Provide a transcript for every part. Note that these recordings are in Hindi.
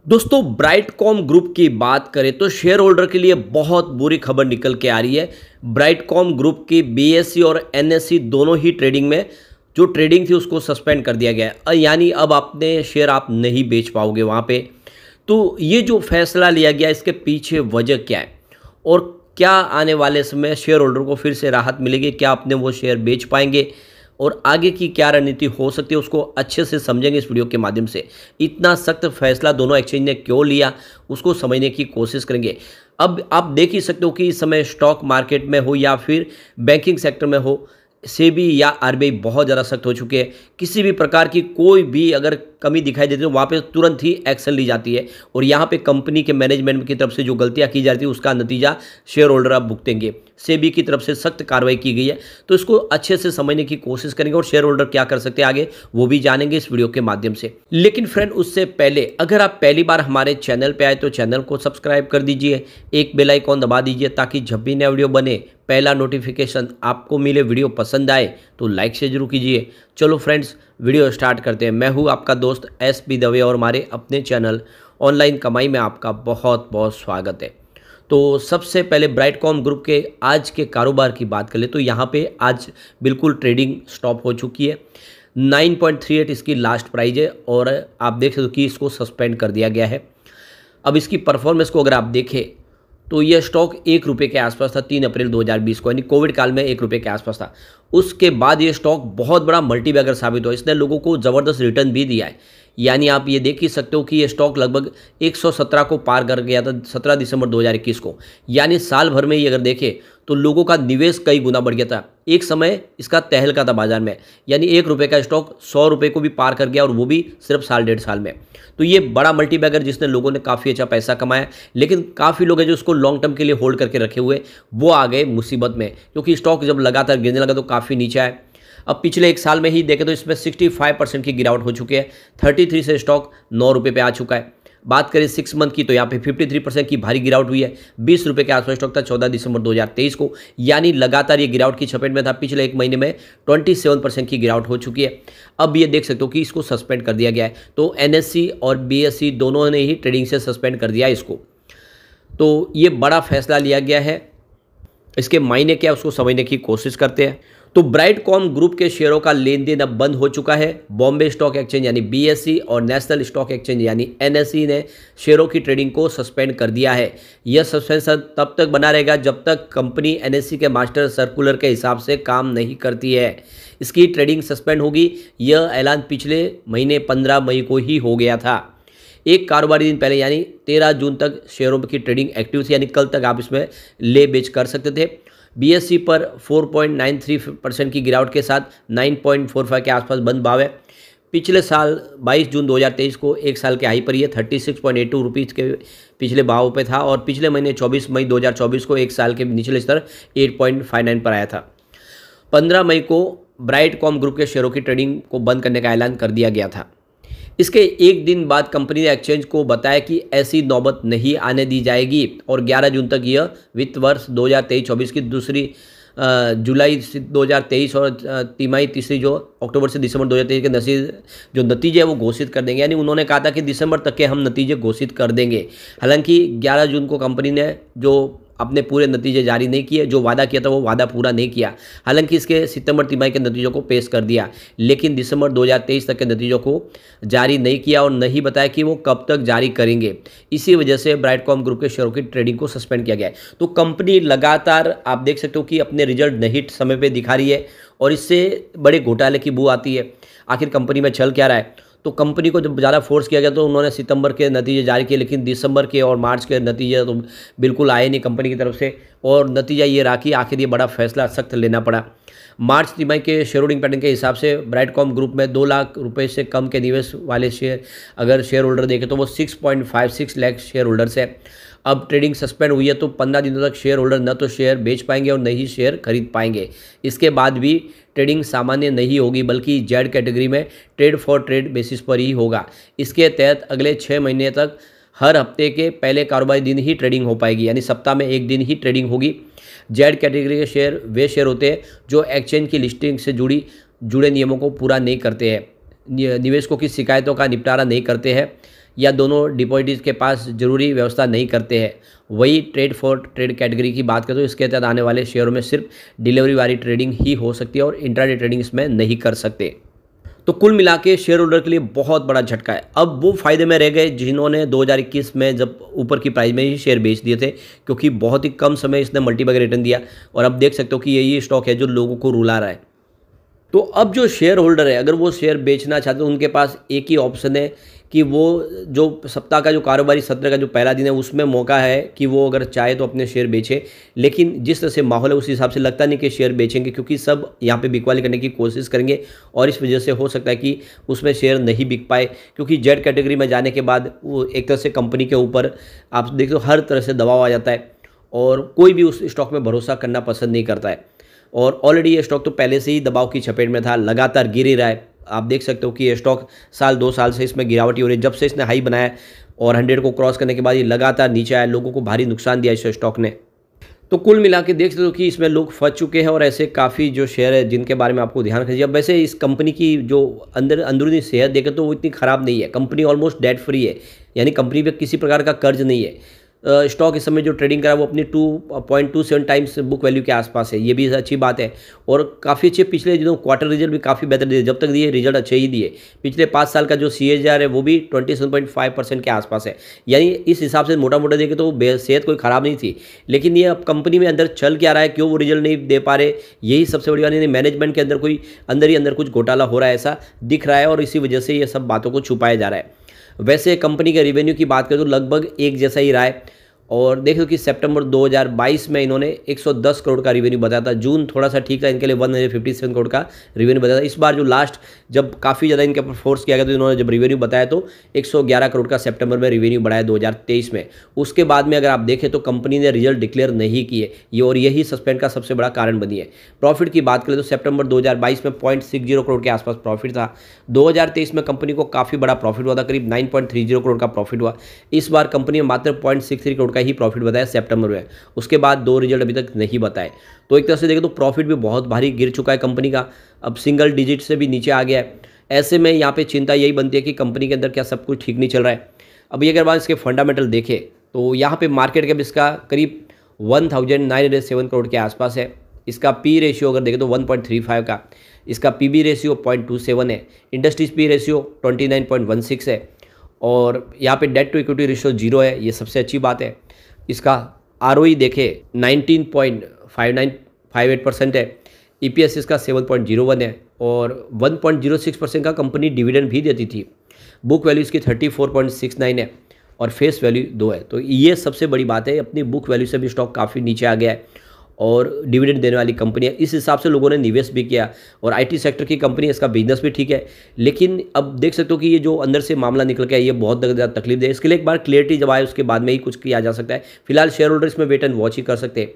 दोस्तों ब्राइटकॉम ग्रुप की बात करें तो शेयर होल्डर के लिए बहुत बुरी खबर निकल के आ रही है। ब्राइटकॉम ग्रुप की बीएसई और एनएसई दोनों ही ट्रेडिंग में जो ट्रेडिंग थी उसको सस्पेंड कर दिया गया है। यानी अब आपने शेयर आप नहीं बेच पाओगे वहाँ पे। तो ये जो फैसला लिया गया इसके पीछे वजह क्या है और क्या आने वाले समय शेयर होल्डर को फिर से राहत मिलेगी, क्या अपने वो शेयर बेच पाएंगे और आगे की क्या रणनीति हो सकती है उसको अच्छे से समझेंगे इस वीडियो के माध्यम से। इतना सख्त फैसला दोनों एक्सचेंज ने क्यों लिया उसको समझने की कोशिश करेंगे। अब आप देख ही सकते हो कि इस समय स्टॉक मार्केट में हो या फिर बैंकिंग सेक्टर में हो, सेबी या आरबीआई बहुत ज़्यादा सख्त हो चुके हैं। किसी भी प्रकार की कोई भी अगर कमी दिखाई देती है तो वहाँ पे तुरंत ही एक्शन ली जाती है और यहाँ पे कंपनी के मैनेजमेंट की तरफ से जो गलतियाँ की जाती है उसका नतीजा शेयर होल्डर अब भुगतेंगे। सेबी की तरफ से सख्त कार्रवाई की गई है तो इसको अच्छे से समझने की कोशिश करेंगे और शेयर होल्डर क्या कर सकते हैं आगे वो भी जानेंगे इस वीडियो के माध्यम से। लेकिन फ्रेंड उससे पहले अगर आप पहली बार हमारे चैनल पे आए तो चैनल को सब्सक्राइब कर दीजिए, एक बेल आइकॉन दबा दीजिए ताकि जब भी नया वीडियो बने पहला नोटिफिकेशन आपको मिले। वीडियो पसंद आए तो लाइक से जरूर कीजिए। चलो फ्रेंड्स वीडियो स्टार्ट करते हैं। मैं हूँ आपका दोस्त एसपी दवे और हमारे अपने चैनल ऑनलाइन कमाई में आपका बहुत बहुत स्वागत है। तो सबसे पहले ब्राइटकॉम ग्रुप के आज के कारोबार की बात कर ले तो यहाँ पे आज बिल्कुल ट्रेडिंग स्टॉप हो चुकी है। 9.38 इसकी लास्ट प्राइस है और आप देख सकते हो कि इसको सस्पेंड कर दिया गया है। अब इसकी परफॉर्मेंस को अगर आप देखें तो यह स्टॉक 1 रुपये के आसपास था 3 अप्रैल 2020 को, यानी कोविड काल में 1 रुपये के आसपास था। उसके बाद ये स्टॉक बहुत बड़ा मल्टीबैगर साबित हुआ, इसने लोगों को ज़बरदस्त रिटर्न भी दिया है। यानी आप ये देख ही सकते हो कि ये स्टॉक लगभग 117 को पार कर गया था 17 दिसंबर 2021 को। यानी साल भर में ही अगर देखें तो लोगों का निवेश कई गुना बढ़ गया था। एक समय इसका तहलका था बाजार में, यानी 1 रुपये का स्टॉक 100 रुपये को भी पार कर गया और वो भी सिर्फ साल डेढ़ साल में। तो ये बड़ा मल्टीबैगर जिसने लोगों ने काफ़ी अच्छा पैसा कमाया, लेकिन काफ़ी लोग हैं जो उसको लॉन्ग टर्म के लिए होल्ड करके रखे हुए, वो आ गए मुसीबत में क्योंकि स्टॉक जब लगातार गिरने लगा तो काफ़ी नीचे आए। अब पिछले एक साल में ही देखें तो इसमें 65% की गिरावट हो चुकी है। 33 से स्टॉक 9 रुपये पे आ चुका है। बात करें 6 मंथ की तो यहाँ पे 53% की भारी गिरावट हुई है। 20 रुपये के आसपास स्टॉक था 14 दिसंबर 2023 को, यानी लगातार ये गिरावट की चपेट में था। पिछले एक महीने में 27% की गिरावट हो चुकी है। अब ये देख सकते हो कि इसको सस्पेंड कर दिया गया है। तो एनएसई और बीएसई दोनों ने ही ट्रेडिंग से सस्पेंड कर दिया इसको। तो ये बड़ा फैसला लिया गया है। इसके मायने क्या उसको समझने की कोशिश करते हैं। तो ब्राइटकॉम ग्रुप के शेयरों का लेन देन अब बंद हो चुका है। बॉम्बे स्टॉक एक्सचेंज यानी बीएसई और नेशनल स्टॉक एक्सचेंज यानी एनएसई ने शेयरों की ट्रेडिंग को सस्पेंड कर दिया है। यह सस्पेंशन तब तक बना रहेगा जब तक कंपनी एनएसई के मास्टर सर्कुलर के हिसाब से काम नहीं करती है। इसकी ट्रेडिंग सस्पेंड होगी। यह ऐलान पिछले महीने 15 मई को ही हो गया था। एक कारोबारी दिन पहले यानी 13 जून तक शेयरों की ट्रेडिंग एक्टिव थी, यानी कल तक आप इसमें ले बेच कर सकते थे। बीएसई पर 4.93% की गिरावट के साथ 9.45 के आसपास बंद भाव है। पिछले साल 22 जून 2023 को एक साल के हाई पर यह 36.82 रुपीज़ के पिछले भाव पे था और पिछले महीने 24 मई 2024 को एक साल के निचले स्तर 8.59 पर आया था। 15 मई को ब्राइटकॉम ग्रुप के शेयरों की ट्रेडिंग को बंद करने का ऐलान कर दिया गया था। इसके एक दिन बाद कंपनी ने एक्सचेंज को बताया कि ऐसी नौबत नहीं आने दी जाएगी और 11 जून तक यह वित्त वर्ष 2023-24 की दूसरी जुलाई 2023 और तिमाही तीसरी जो अक्टूबर से दिसंबर 2023 के जो नतीजे है वो घोषित कर देंगे। यानी उन्होंने कहा था कि दिसंबर तक के हम नतीजे घोषित कर देंगे। हालांकि 11 जून को कंपनी ने जो अपने पूरे नतीजे जारी नहीं किए, जो वादा किया था वो वादा पूरा नहीं किया। हालांकि इसके सितंबर तिमाही के नतीजों को पेश कर दिया, लेकिन दिसंबर 2023 तक के नतीजों को जारी नहीं किया और नहीं बताया कि वो कब तक जारी करेंगे। इसी वजह से ब्राइटकॉम ग्रुप के शेयरों की ट्रेडिंग को सस्पेंड किया गया है। तो कंपनी लगातार आप देख सकते हो कि अपने रिजल्ट नहीं समय पर दिखा रही है और इससे बड़े घोटाले की बू आती है। आखिर कंपनी में चल क्या रहा है? तो कंपनी को जब ज़्यादा फोर्स किया गया तो उन्होंने सितंबर के नतीजे जारी किए, लेकिन दिसंबर के और मार्च के नतीजे तो बिल्कुल आए नहीं कंपनी की तरफ से और नतीजा ये रहा कि आखिर ये बड़ा फैसला सख्त लेना पड़ा। मार्च तिमाही के शेयर होल्डिंग पैटर्न के हिसाब से ब्राइटकॉम ग्रुप में 2 लाख रुपए से कम के निवेश वाले शेयर अगर शेयर होल्डर देखें तो वो 6.56 लाख शेयर होल्डर्स है। अब ट्रेडिंग सस्पेंड हुई है तो 15 दिनों तक शेयर होल्डर न तो शेयर बेच पाएंगे और न ही शेयर खरीद पाएंगे। इसके बाद भी ट्रेडिंग सामान्य नहीं होगी बल्कि जेड कैटेगरी में ट्रेड फॉर ट्रेड बेसिस पर ही होगा। इसके तहत अगले 6 महीने तक हर हफ्ते के पहले कारोबारी दिन ही ट्रेडिंग हो पाएगी, यानी सप्ताह में एक दिन ही ट्रेडिंग होगी। जेड कैटेगरी के शेयर वे शेयर होते हैं जो एक्सचेंज की लिस्टिंग से जुड़े नियमों को पूरा नहीं करते हैं, निवेशकों की शिकायतों का निपटारा नहीं करते हैं या दोनों डिपॉजिट के पास जरूरी व्यवस्था नहीं करते हैं। वही ट्रेड फॉर ट्रेड कैटेगरी की बात करें तो इसके तहत आने वाले शेयरों में सिर्फ डिलीवरी वाली ट्रेडिंग ही हो सकती है और इंट्राडे ट्रेडिंग इसमें नहीं कर सकते। तो कुल मिला के शेयर होल्डर के लिए बहुत बड़ा झटका है। अब वो फायदे में रह गए जिन्होंने 2021 में जब ऊपर की प्राइस में ही शेयर बेच दिए थे, क्योंकि बहुत ही कम समय इसने मल्टीबैग रिटर्न दिया और अब देख सकते हो कि यही स्टॉक है जो लोगों को रुला रहा है। तो अब जो शेयर होल्डर है अगर वो शेयर बेचना चाहते हैं उनके पास एक ही ऑप्शन है कि वो जो सप्ताह का जो कारोबारी सत्र का जो पहला दिन है उसमें मौका है कि वो अगर चाहे तो अपने शेयर बेचे। लेकिन जिस तरह से माहौल है उस हिसाब से लगता नहीं कि शेयर बेचेंगे, क्योंकि सब यहाँ पे बिकवाली करने की कोशिश करेंगे और इस वजह से हो सकता है कि उसमें शेयर नहीं बिक पाए, क्योंकि जेड कैटेगरी में जाने के बाद वो एक तरह से कंपनी के ऊपर आप देखते हो हर तरह से दबाव आ जाता है और कोई भी उस स्टॉक में भरोसा करना पसंद नहीं करता है। और ऑलरेडी ये स्टॉक तो पहले से ही दबाव की चपेट में था, लगातार गिर ही रहा है। आप देख सकते हो कि ये स्टॉक साल 2 साल से इसमें गिरावट ही हो रही है। जब से इसने हाई बनाया और 100 को क्रॉस करने के बाद ये लगातार नीचे आया, लोगों को भारी नुकसान दिया इस स्टॉक ने। तो कुल मिला के देख सकते हो कि इसमें लोग फंस चुके हैं और ऐसे काफ़ी जो शेयर है जिनके बारे में आपको ध्यान रखना चाहिए। अब वैसे इस कंपनी की जो अंदरूनी सेहत देखें तो वो इतनी ख़राब नहीं है। कंपनी ऑलमोस्ट डेट फ्री है, यानी कंपनी पे किसी प्रकार का कर्ज नहीं है। स्टॉक इस समय जो ट्रेडिंग करा वो अपनी 2.27 टाइम्स बुक वैल्यू के आसपास है, ये भी अच्छी बात है। और काफ़ी अच्छे पिछले दिनों क्वार्टर रिजल्ट भी काफ़ी बेहतर दिए, जब तक दिए रिजल्ट अच्छे ही दिए। पिछले 5 साल का जो CAGR है वो भी 27.5% के आसपास है, यानी इस हिसाब से मोटा मोटा देखें तो सेहत कोई ख़राब नहीं थी। लेकिन ये अब कंपनी में अंदर चल क्या रहा है, क्यों वो रिजल्ट नहीं दे पा रहे, यही सबसे बड़ी बात है। मैनेजमेंट के अंदर कोई अंदर ही अंदर कुछ घोटाला हो रहा है ऐसा दिख रहा है और इसी वजह से ये सब बातों को छुपाया जा रहा है। वैसे कंपनी के रेवेन्यू की बात करें तो लगभग एक जैसा ही रहा है और देख लो कि सितंबर 2022 में इन्होंने 110 करोड़ का रेवेन्यू बताया था। जून थोड़ा सा ठीक था इनके लिए, 157 करोड़ का रेवेन्यू बताया था। इस बार जो लास्ट जब काफ़ी ज़्यादा इनके ऊपर फोर्स किया गया तो इन्होंने जब रेवेन्यू बताया तो 111 करोड़ का सितंबर में रेवेन्यू बढ़ाया 2023 में। उसके बाद में अगर आप देखें तो कंपनी ने रिजल्ट डिक्लेयर नहीं किए ये, और यही सस्पेंड का सबसे बड़ा कारण बनी है। प्रॉफिट की बात करें तो सितंबर 2022 में 0.60 करोड़ के आसपास प्रॉफिट था। 2023 में कंपनी को काफ़ी बड़ा प्रॉफिट हुआ था, करीब 9.30 करोड़ का प्रॉफिट हुआ। इस बार कंपनी ने मात्र 0.63 करोड़ का ही प्रॉफिट बताया सितंबर में। उसके बाद 2 रिजल्ट अभी तक नहीं बताए। तो एक तरह से देखें तो प्रॉफिट भी बहुत भारी गिर चुका है कंपनी का, अब सिंगल डिजिट से भी नीचे आ गया है। ऐसे में यहाँ पे चिंता यही बनती है कि कंपनी के अंदर क्या सब कुछ ठीक नहीं चल रहा है। अब ये अगर बात इसके फंडामेंटल देखें तो यहाँ पे मार्केट कैप इसका करीब 1907 करोड़ के आसपास है। इसका पी रेशियो अगर देखें तो 1.35 का, इसका पीबी रेशियो 0.27 है, इंडस्ट्रीज पी रेशियो 29.16 है और यहाँ पे डेट टू इक्विटी रेशियो 0 है, ये सबसे अच्छी बात है। इसका ROE देखें 19.58% है, EPS इसका 7.01 है और 1.06% का कंपनी डिविडेंड भी देती थी। बुक वैल्यू इसकी 34.69 है और फेस वैल्यू 2 है। तो ये सबसे बड़ी बात है, अपनी बुक वैल्यू से भी स्टॉक काफ़ी नीचे आ गया है और डिविडेंड देने वाली कंपनी है। इस हिसाब से लोगों ने निवेश भी किया और IT सेक्टर की कंपनी है, इसका बिजनेस भी ठीक है। लेकिन अब देख सकते हो कि ये जो अंदर से मामला निकल के आया ये बहुत ज़्यादा तकलीफ दे। इसके लिए एक बार क्लियरिटी जब आए उसके बाद में ही कुछ किया जा सकता है। फिलहाल शेयर होल्डर इसमें वेट एंड वॉच ही कर सकते हैं।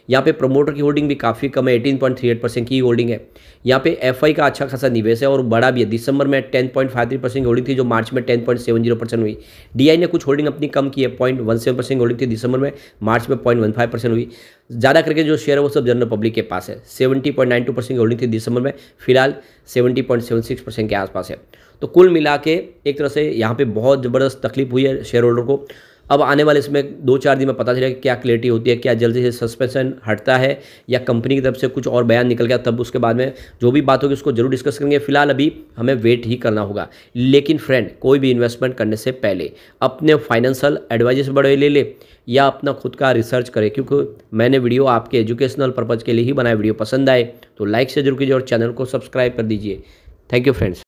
यहाँ पे प्रमोटर की होल्डिंग भी काफ़ी कम है, 18.38% की होल्डिंग है। यहाँ पे FI का अच्छा खासा निवेश है और बड़ा भी है। दिसंबर में 10.53% की होल्डिंग थी जो मार्च में 10.70% हुई। DI ने कुछ होल्डिंग अपनी कम की है, 0.17% होल्डिंग थी दिसंबर में, मार्च में 0.15% हुई। ज़्यादा करके जो शेयर है वो सब जनरल पब्लिक के पास है। 70.92% की होल्डिंग थी दिसंबर में, फिलहाल 70.76% के आसपास है। तो कुल मिला के एक तरह से यहाँ पे बहुत ज़बरदस्त तकलीफ हुई है शेयर होल्डर को। अब आने वाले इसमें 2-4 दिन में पता चलेगा क्या क्लियरिटी होती है, क्या जल्दी से सस्पेंशन हटता है या कंपनी की तरफ से कुछ और बयान निकल गया, तब उसके बाद में जो भी बात होगी उसको जरूर डिस्कस करेंगे। फिलहाल अभी हमें वेट ही करना होगा। लेकिन फ्रेंड, कोई भी इन्वेस्टमेंट करने से पहले अपने फाइनेंशियल एडवाइजर से बड़े ले या अपना खुद का रिसर्च करें, क्योंकि मैंने वीडियो आपके एजुकेशनल पर्पज़ के लिए ही बनाया। वीडियो पसंद आए तो लाइक से जरूर कीजिए और चैनल को सब्सक्राइब कर दीजिए। Thank you friends.